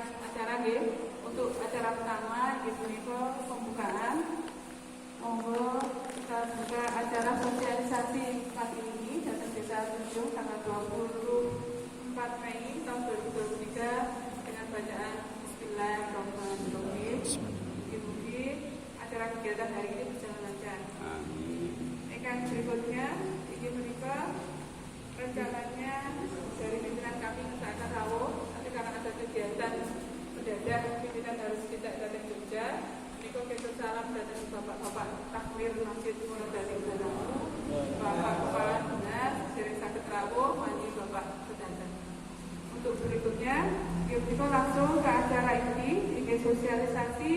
acara nggih. Untuk acara pertama ibu Niko pembukaan. Monggo kita buka acara sosialisasi pagi ini datang Desa Tunjung tanggal 24 Mei tahun 2023 dengan bacaan Bismillahirrahmanirrahim. Mugi-mugi acara kegiatan hari ini berjalan lancar. Amin. Berikutnya ini menikah rencananya dari pimpinan kami akan rawuh, tapi karena ada kegiatan mendadak pimpinan harus tidak datang Jogja. Niko kita salam datang Bapak-bapak takmir Masjid Monodari Banamu, Bapak Kepala Dinas, sering sakit rawuh, mandi Bapak Sedanten. Untuk berikutnya, Niko langsung ke acara ini, sosialisasi,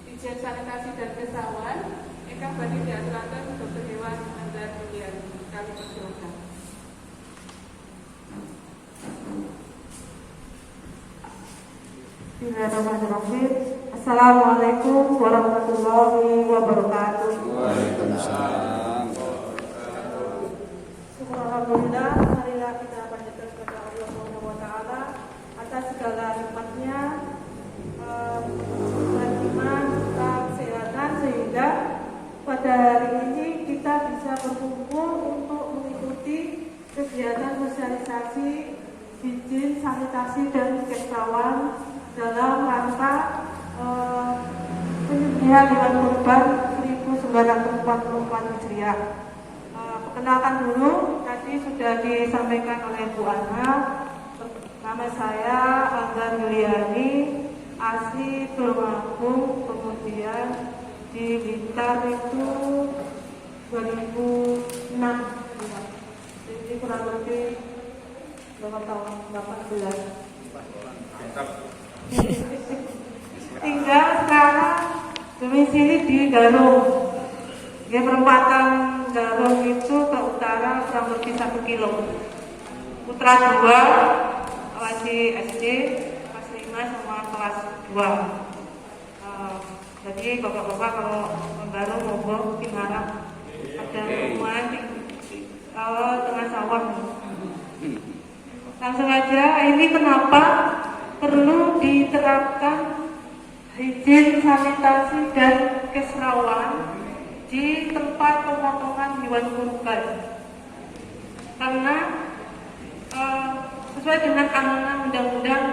izin sanitasi dan kesawan. Eka badi diaturakan Dr. Hewan Andar Julian. Kami persilakan. Bismillahirrahmanirrahim. Assalamualaikum warahmatullahi wabarakatuh. Waalaikumsalam. Alhamdulillah, marilah kita panjatkan kepada Allah Subhanahu wa taala atas segala nikmatnya, iman, kesehatan, sehingga pada hari ini kita bisa berkumpul untuk mengikuti kegiatan sosialisasi, izin sanitasi dan kesawan dalam rangka penyembelihan hewan kurban 1944 Hijriah. Perkenalkan dulu, tadi sudah disampaikan oleh Bu Ana. Nama saya Angga Yuliani, asli Tulungagung, kemudian di Blitar itu 2006. Jadi kurang lebih berapa tahun? 18. Tinggal sekarang domisili di Garung. Dia perempatan Garung itu ke utara kurang lebih 1 kilo. Putra 2 masih SD, kelas 5 sama kelas 2. Jadi bapak-bapak kalau ke Garung monggo diharap ada rumah di tengah sawah. Langsung aja, ini kenapa perlu diterapkan izin sanitasi dan keserawan di tempat pemotongan hewan kurban, karena sesuai dengan amanah Undang-Undang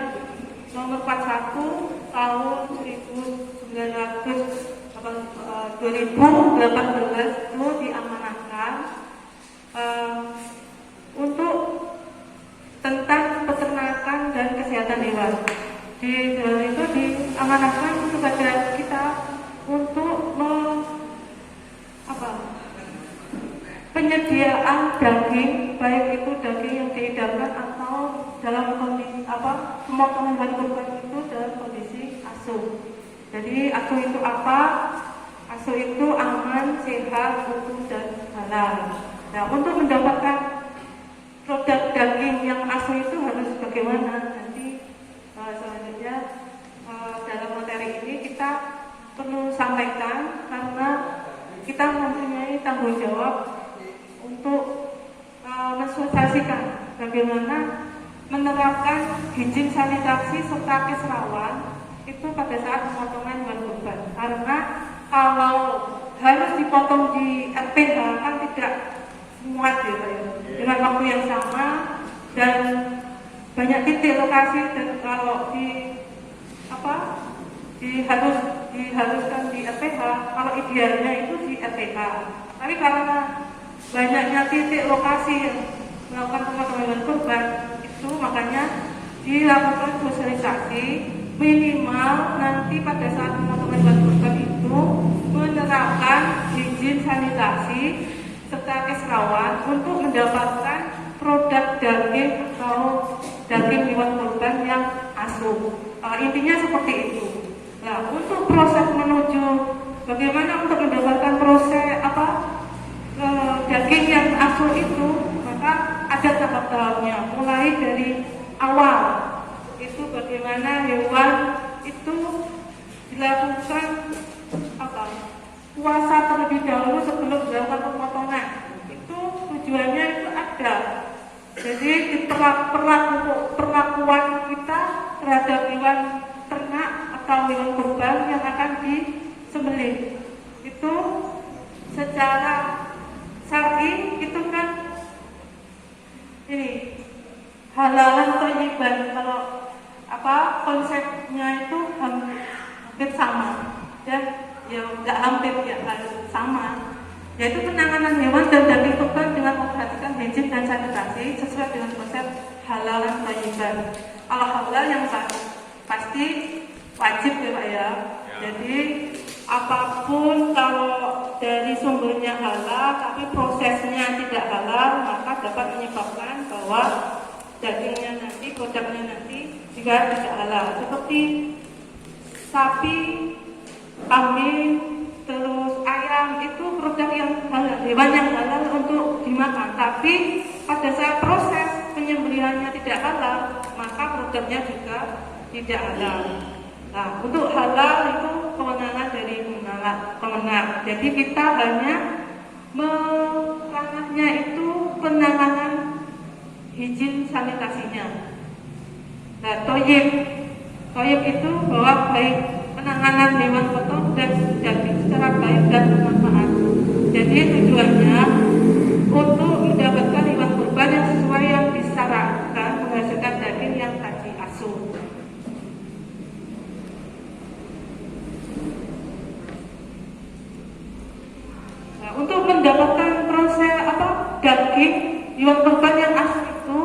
Nomor 41 Tahun 2018 itu diamanahkan untuk tentang peternakan dan kesehatan hewan. Itu diamanahkan kepada kita untuk penyediaan daging, baik itu daging yang diidamkan atau dalam kondisi pemotongan hewan kurban itu dalam kondisi asuh. Jadi asuh itu apa? Asuh itu aman, sehat, utuh dan halal. Nah, untuk mendapatkan produk daging yang asuh itu harus bagaimana? Nanti selanjutnya dalam materi ini kita perlu sampaikan, karena kita mempunyai tanggung jawab untuk mensosialisasikan bagaimana menerapkan izin sanitasi serta keserawan itu pada saat pemotongan hewan kurban. Karena kalau harus dipotong di RPH kan tidak muat ya, dengan waktu yang sama dan banyak titik lokasi, dan kalau diharuskan di RPH, kalau idealnya itu di RPH. Tapi karena banyaknya titik lokasi yang melakukan pemotongan hewan kurban itu, makanya dilakukan sosialisasi minimal nanti pada saat pemotongan hewan kurban itu menerapkan izin sanitasi serta keserawan untuk mendapatkan produk daging atau daging hewan kurban yang asuh. Intinya seperti itu. Nah, untuk proses menuju bagaimana untuk mendapatkan proses daging yang asuh itu, maka ada tahap-tahapnya. Mulai dari awal itu bagaimana hewan itu dilakukan puasa terlebih dahulu sebelum dilakukan pemotongan. Itu tujuannya itu ada Jadi perlakuan kita terhadap hewan ternak atau hewan kurban yang akan disembelih itu secara syar'i itu kan ini halalan thayyiban. Kalau konsepnya itu hampir sama dan ya nggak hampir ya harus sama, yaitu penanganan hewan dan daging kurban dengan memperhatikan higien dan sanitasi sesuai dengan konsep halalan thayyiban. Kalau halal yang pasti wajib ya Pak ya. Jadi apapun kalau dari sumbernya halal tapi prosesnya tidak halal, maka dapat menyebabkan bahwa dagingnya nanti, produknya nanti juga tidak halal. Seperti sapi, kambing, terus ayam itu produk yang halal, hewan yang halal untuk dimakan. Tapi pada saat proses penyembelihannya tidak halal, maka produknya juga tidak halal. Nah, untuk halal itu kewenangan dari pemenang. Jadi kita hanya ranahnya itu penanganan higien sanitasinya. Nah, toyib itu bahwa baik penanganan hewan potong dan daging secara baik dan bermanfaat. Jadi tujuannya untuk mendapatkan hewan kurban yang sesuai yang disyaratkan, menghasilkan daging yang tadi asuh. Nah, untuk mendapatkan proses daging hewan kurban yang asuh itu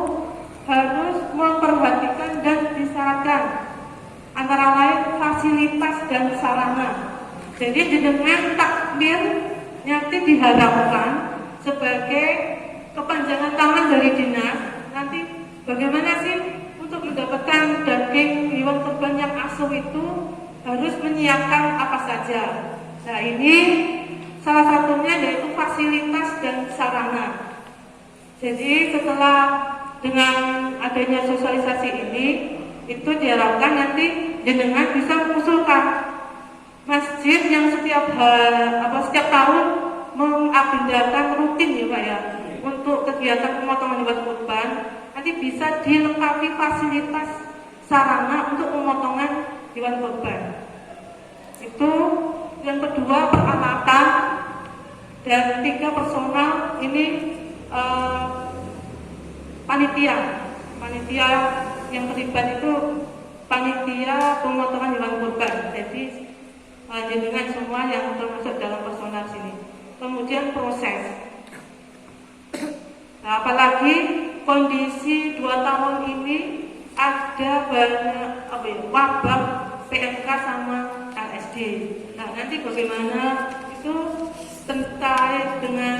harus memperhatikan dan disyaratkan antara lain fasilitas dan sarana. Jadi dengan takmir nanti diharapkan sebagai kepanjangan tangan dari dinas. Nanti bagaimana sih untuk mendapatkan daging hewan kurban yang asuh itu harus menyiapkan apa saja. Nah, ini salah satunya yaitu fasilitas dan sarana. Jadi setelah dengan adanya sosialisasi ini, itu diharapkan nanti jenengan bisa mengusulkan masjid yang setiap tahun mengagendakan rutin ya Pak ya untuk kegiatan pemotongan hewan kurban, nanti bisa dilengkapi fasilitas sarana untuk pemotongan hewan kurban. Itu yang kedua, peralatan, dan 3 personal ini panitia yang terlibat itu panitia pemotongan hewan kurban. Jadi dengan semua yang termasuk dalam personal sini. Kemudian proses. Nah, apalagi kondisi 2 tahun ini ada banyak wabah PMK sama LSD. Nah, nanti bagaimana itu terkait dengan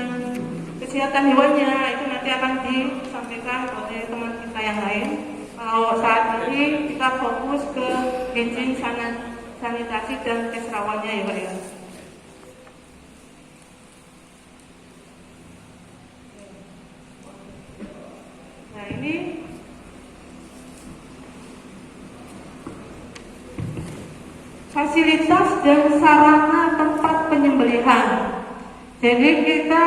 kesehatan hewannya itu nanti akan disampaikan oleh teman kita yang lain. Kalau saat ini kita fokus ke higien sanitasi dan keserawannya ya Pak ya. Nah, ini fasilitas dan sarana tempat penyembelihan. Jadi kita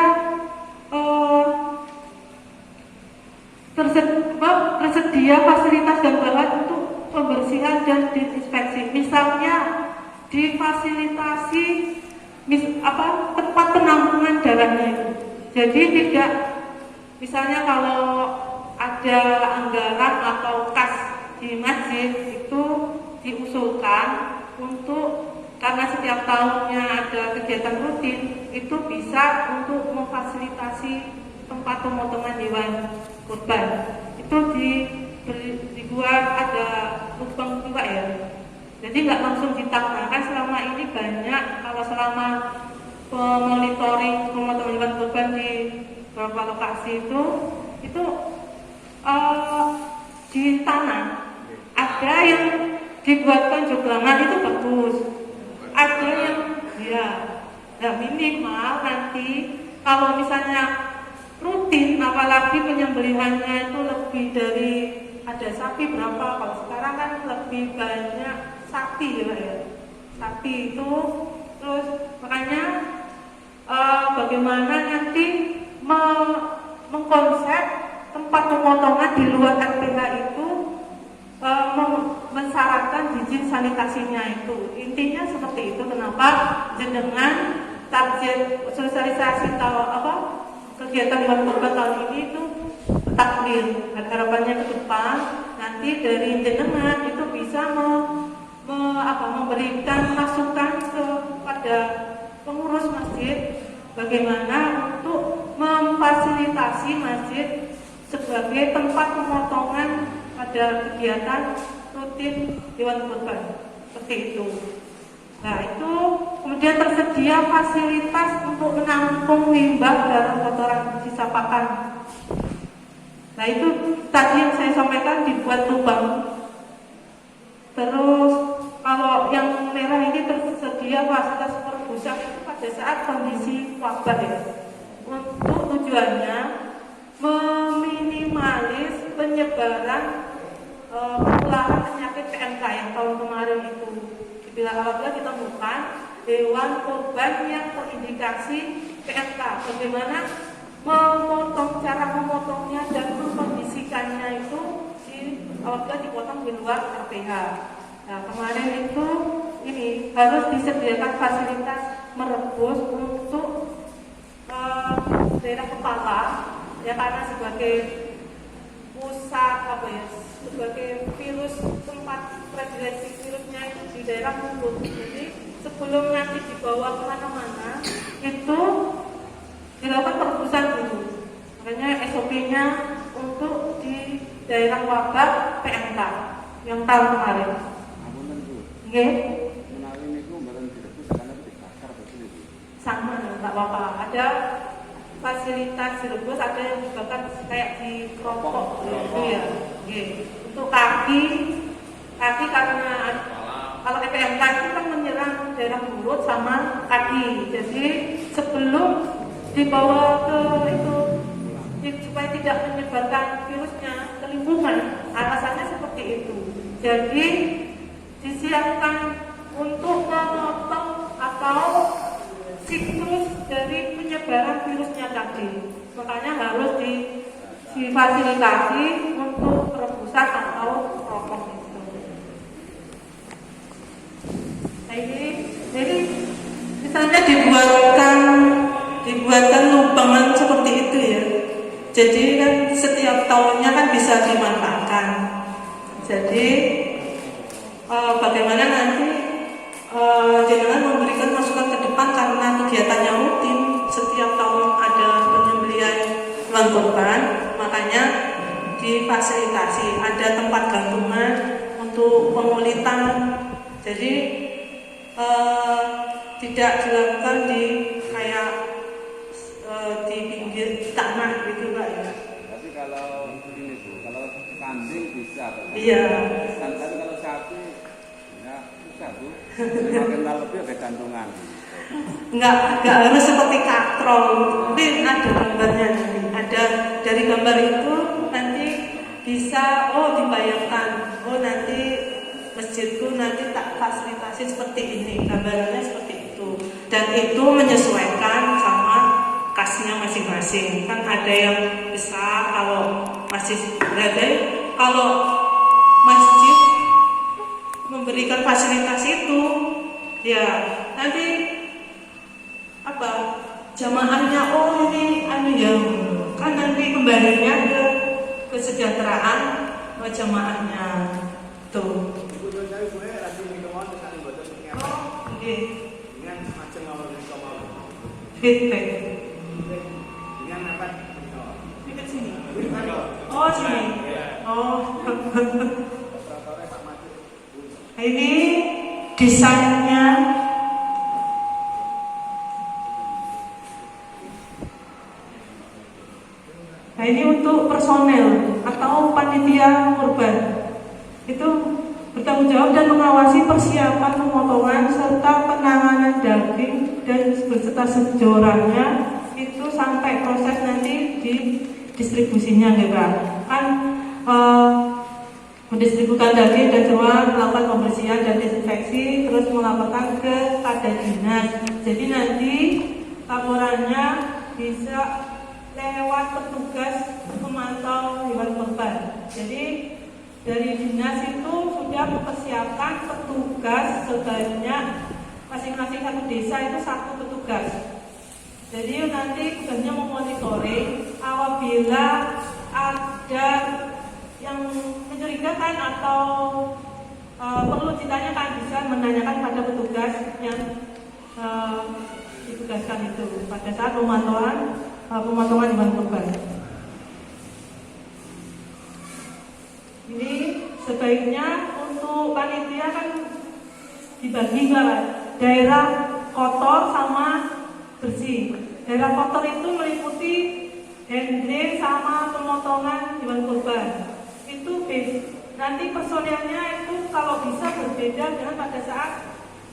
tersedia fasilitas dan bahan untuk pembersihan dan disinfeksi. Misalnya difasilitasi tempat penampungan darahnya itu. Jadi tidak, misalnya kalau ada anggaran atau kas di masjid itu diusulkan untuk, karena setiap tahunnya ada kegiatan rutin, itu bisa untuk memfasilitasi tempat pemotongan hewan kurban. Itu dibuat ada lubang juga ya. Jadi nggak langsung ditanam. Kan selama ini banyak, kalau selama monitoring pemotongan hewan kurban di beberapa lokasi itu ditanam. Ada yang dibuatkan joglangan itu bagus. Ada yang minimal nanti kalau misalnya rutin, apalagi penyembelihannya itu lebih dari, ada sapi berapa, kalau sekarang kan lebih banyak sapi ya Pak ya. Sapi itu terus makanya bagaimana nanti mengkonsep tempat pemotongan di luar RPH itu mensyaratkan izin sanitasinya itu. Intinya seperti itu. Kenapa jenengan target sosialisasi kegiatan hewan kurban tahun ini itu takdir. Harapannya ke depan nanti dari jenengan itu bisa memberikan masukan kepada pengurus masjid bagaimana untuk memfasilitasi masjid sebagai tempat pemotongan pada kegiatan rutin hewan kurban seperti itu. Nah itu kemudian tersedia fasilitas untuk menampung limbah dan kotoran sisa pakan. Nah itu tadi yang saya sampaikan dibuat lubang. Terus kalau yang merah ini tersedia fasilitas perbusan itu pada saat kondisi wabah ya. Untuk tujuannya meminimalis penyebaran penularan penyakit PMK yang tahun kemarin itu. Bila apabila ditemukan hewan kurban yang terindikasi PMK, bagaimana cara memotongnya dan mengkondisikannya itu apabila dipotong di luar RPH. Nah kemarin itu ini harus disediakan fasilitas merebus untuk daerah kepala ya, karena sebagai pusat sebagai virus tempat prevalensi virusnya itu di daerah mulut. Jadi sebelum nanti dibawa kemana-mana itu dilakukan perebusan dulu. Makanya SOP-nya untuk di daerah wabah PMK yang tahun kemarin. Oke? Menawi niku mboten direbus karena dibakar betul itu. Sama, enggak apa-apa. Ada fasilitas direbus, ada yang dibakar kayak di keropok gitu ya. Oke. Untuk kaki karena kalau PMK itu kan menyerang daerah mulut sama kaki. Jadi sebelum dibawa ke itu supaya tidak menyebarkan virusnya ke lingkungan, alasannya seperti itu. Jadi disiapkan untuk memotong atau siklus dari penyebaran virusnya tadi. Makanya harus difasilitasi untuk perebusan atau rokok itu. Nah, jadi misalnya dibuatkan lubangan seperti itu ya. Jadi kan setiap tahunnya kan bisa dimanfaatkan. Jadi bagaimana nanti jenengan memberikan masukan ke depan karena kegiatannya rutin setiap tahun ada penyembelihan hewan kurban, makanya difasilitasi ada tempat gantungan untuk pengulitan. Jadi tidak dilakukan di kayak di pinggir tanah gitu Pak ya. Tapi kalau ini Bu, kalau kambing bisa Pak. Iya. Tapi kalau sapi ya susah Bu. Kental lebih ada gantungan. Enggak harus seperti katrol. Mungkin ada gambarnya nanti. Ada dari gambar itu nanti bisa dibayangkan. Nanti masjidku nanti tak fasilitasi seperti ini. Gambarannya seperti itu. Dan itu menyesuaikan sama kasnya masing-masing. Kan ada yang besar kalau masih berada. Kalau masjid memberikan fasilitas itu ya nanti jamaahnya ini ya kan nanti kembalinya ke kesejahteraan jamaahnya tuh. Feedback. Dekat sini. Oh sini. Ini desainnya. Nah ini untuk personel atau panitia kurban itu bertanggung jawab dan mengawasi persiapan pemotongan serta penanganan daging dan beserta sejorannya itu sampai proses nanti di distribusinya gitu kan mendistribusikan daging dan semua melakukan pembersihan dan desinfeksi terus melaporkan ke pada dinas. Jadi nanti laporannya bisa lewat petugas pemantau hewan kurban. Jadi dari dinas itu sudah mempersiapkan petugas sebanyak masing-masing satu desa itu satu petugas. Jadi nanti tugasnya memonitoring apabila ada yang mencurigakan atau perlu ditanyakan, bisa menanyakan pada petugas yang ditugaskan itu pada saat pemotongan hewan kurban. Ini sebaiknya untuk panitia kan dibagi daerah kotor sama bersih. Daerah kotor itu meliputi handling sama pemotongan hewan kurban. Itu nanti personelnya itu kalau bisa berbeda dengan pada saat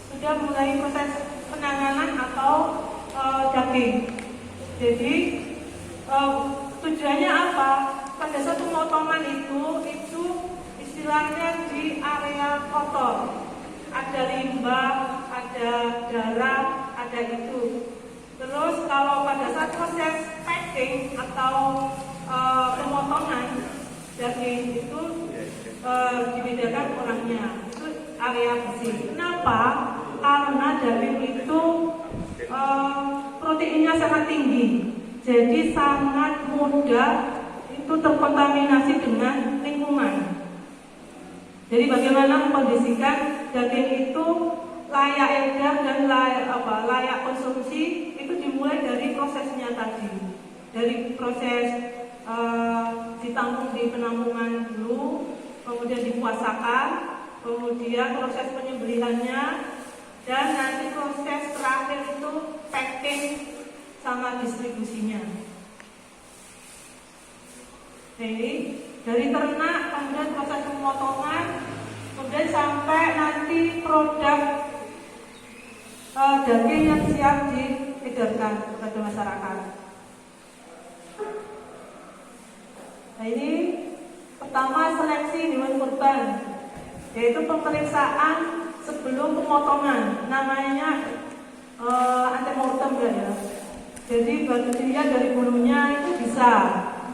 sudah mulai proses penanganan atau daging. Jadi tujuannya apa? Pada saat pemotongan itu istilahnya di area kotor, ada limbah, ada darah, ada itu. Terus kalau pada saat proses packing atau pemotongan daging itu dibedakan orangnya, itu area bersih. Kenapa? Karena daging itu proteinnya sangat tinggi, jadi sangat mudah itu terkontaminasi dengan lingkungan. Jadi bagaimana mengkondisikan daging itu layak edar dan layak konsumsi itu dimulai dari prosesnya tadi, dari proses ditampung di penampungan dulu, kemudian dipuasakan, kemudian proses penyembelihannya, dan nanti proses terakhir itu packing sama distribusinya. Jadi dari ternak, kemudian proses pemotongan, kemudian sampai nanti produk daging yang siap diedarkan kepada masyarakat. Nah ini pertama seleksi hewan kurban, yaitu pemeriksaan sebelum pemotongan, namanya antemortem ya. Jadi batu dilihat dari bulunya itu bisa,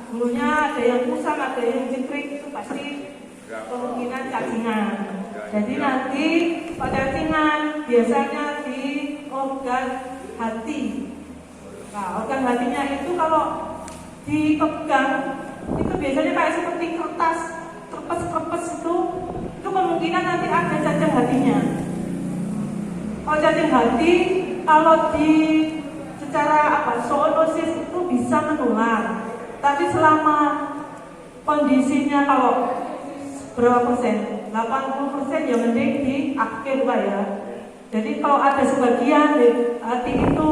bulunya ada yang kusam, ada yang jengkrik, itu pasti kemungkinan cacingan. Jadi nanti pada cacingan biasanya di organ hati. Nah, organ hatinya itu kalau dipegang itu biasanya kayak seperti kertas, kerpes itu kemungkinan nanti ada cacing hatinya. Kalau cacing hati, kalau di secara zoonosis itu bisa menular. Tapi selama kondisinya kalau berapa persen? 80% yang penting di akhir Pak ya. Jadi kalau ada sebagian hati itu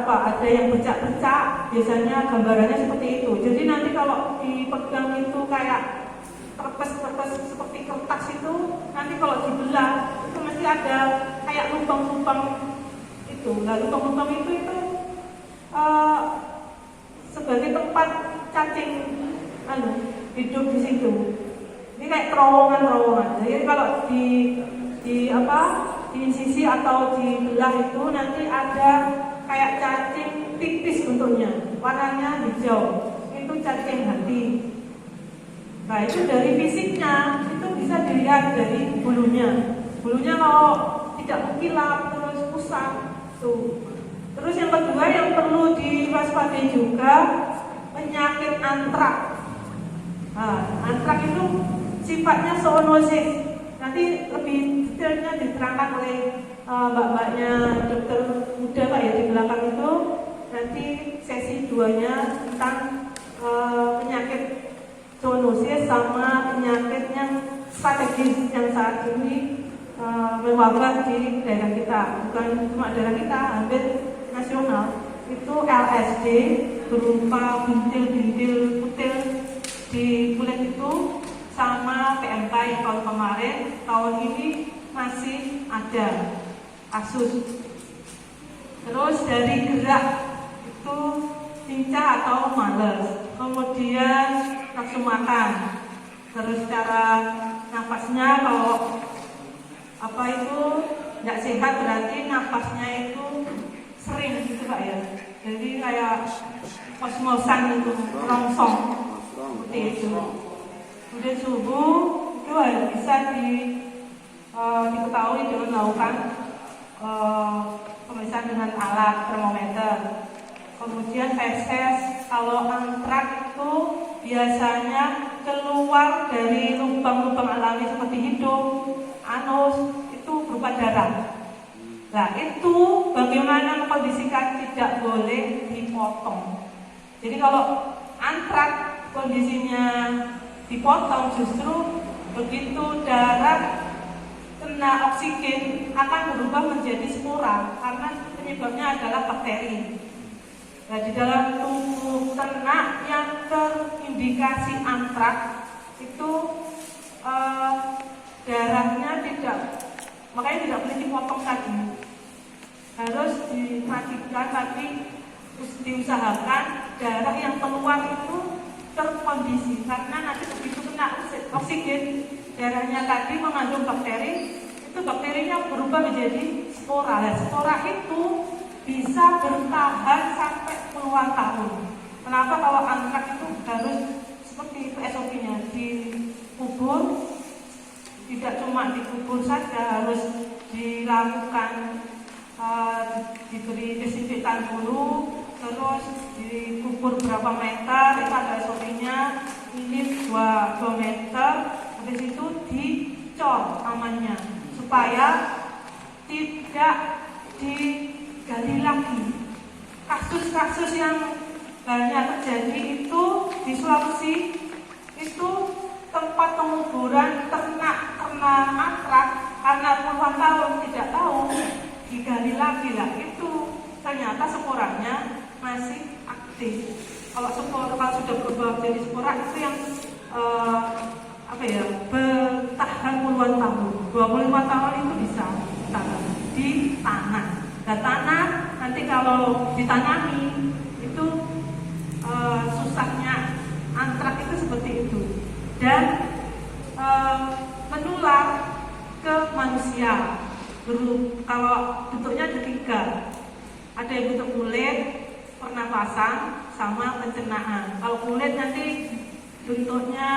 ada yang bercak-bercak, biasanya gambarannya seperti itu. Jadi nanti kalau dipegang itu kayak kertas seperti kertas itu, nanti kalau dibelah itu mesti ada kayak lubang-lubang itu. Nah lubang-lubang itu sebagai tempat cacing hidup di situ. Ini kayak terowongan. Jadi kalau di sisi atau dibelah itu nanti ada kayak cacing tipis bentuknya, warnanya hijau. Itu cacing hati. Nah itu dari fisiknya itu bisa dilihat dari bulunya. Bulunya kalau tidak mengkilap terus kusam tuh. Terus yang kedua yang perlu diwaspadai juga penyakit antrak. Nah, antrak itu sifatnya zoonosis. Nanti lebih detailnya diterangkan oleh mbak-mbaknya dokter muda Pak ya di belakang itu. Nanti sesi 2-nya tentang penyakit zoonosis sama penyakit yang strategis yang saat ini mewabah di daerah kita. Bukan cuma daerah kita, hampir nasional. Itu LSD berupa bintil-bintil kutil di kulit itu, sama PMK yang tahun ini masih ada kasus. Terus dari gerak itu lincah atau malas, kemudian nafsu makan, terus cara nafasnya kalau tidak sehat berarti nafasnya itu sering gitu Pak ya. Jadi kayak kosmosan itu, rongsong seperti itu. Kemudian suhu itu bisa diketahui dengan melakukan pemeriksaan dengan alat termometer. Kemudian feses, kalau antrak itu biasanya keluar dari lubang-lubang alami seperti hidung, anus, itu berupa darah. Nah itu bagaimana mengkondisikan tidak boleh dipotong. Jadi kalau antrak kondisinya dipotong, justru begitu darah kena oksigen akan berubah menjadi spora karena penyebabnya adalah bakteri. Nah di dalam tubuh ternak yang terindikasi antrak itu darahnya makanya tidak boleh dipotong tadi, harus dimatikan, tapi diusahakan darah yang keluar itu terkondisi karena nanti begitu kena oksigen darahnya tadi mengandung bakteri, itu bakterinya berubah menjadi spora. Nah, spora itu bisa bertahan sampai puluhan tahun. Kenapa kalau antrak itu harus seperti itu SOP-nya, dikubur, tidak cuma dikubur saja, harus dilakukan diberi desinfektan dulu, terus dikubur berapa meter, itu ada SOP-nya, ini 2 meter, habis itu dicor namanya supaya tidak digali lagi. Kasus-kasus yang banyak terjadi itu di Sulawesi, itu tempat penguburan ternak kena antrak karena puluhan tahun tidak tahu, digali lagi lah, itu ternyata sporanya masih aktif. Kalau sudah berubah menjadi spora itu yang bertahan puluhan tahun, 25 tahun itu bisa di tanah. Nah tanah nanti kalau ditanami itu susahnya antrak itu seperti itu, dan menular ke manusia. Kalau bentuknya ada 3, ada yang bentuk kulit, pernapasan, sama pencernaan. Kalau kulit nanti bentuknya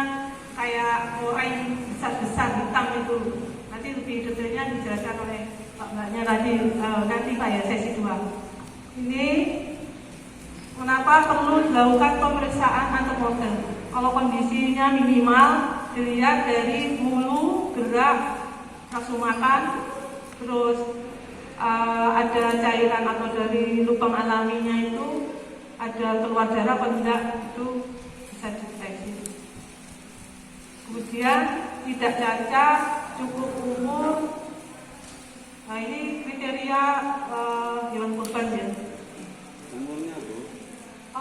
kayak orang besar-besar hitam itu, nanti lebih detailnya dijelaskan oleh Pak Mbaknya nanti Pak ya, sesi 2. Ini kenapa perlu dilakukan pemeriksaan antemortem? Kalau kondisinya minimal dilihat dari hulu, gerak, nafsu makan, terus ada cairan atau dari lubang alaminya itu ada keluar darah atau tidak, itu bisa dideteksi. Kemudian tidak cacat, cukup umur. Nah ini kriteria hewan kurban ya. Umurnya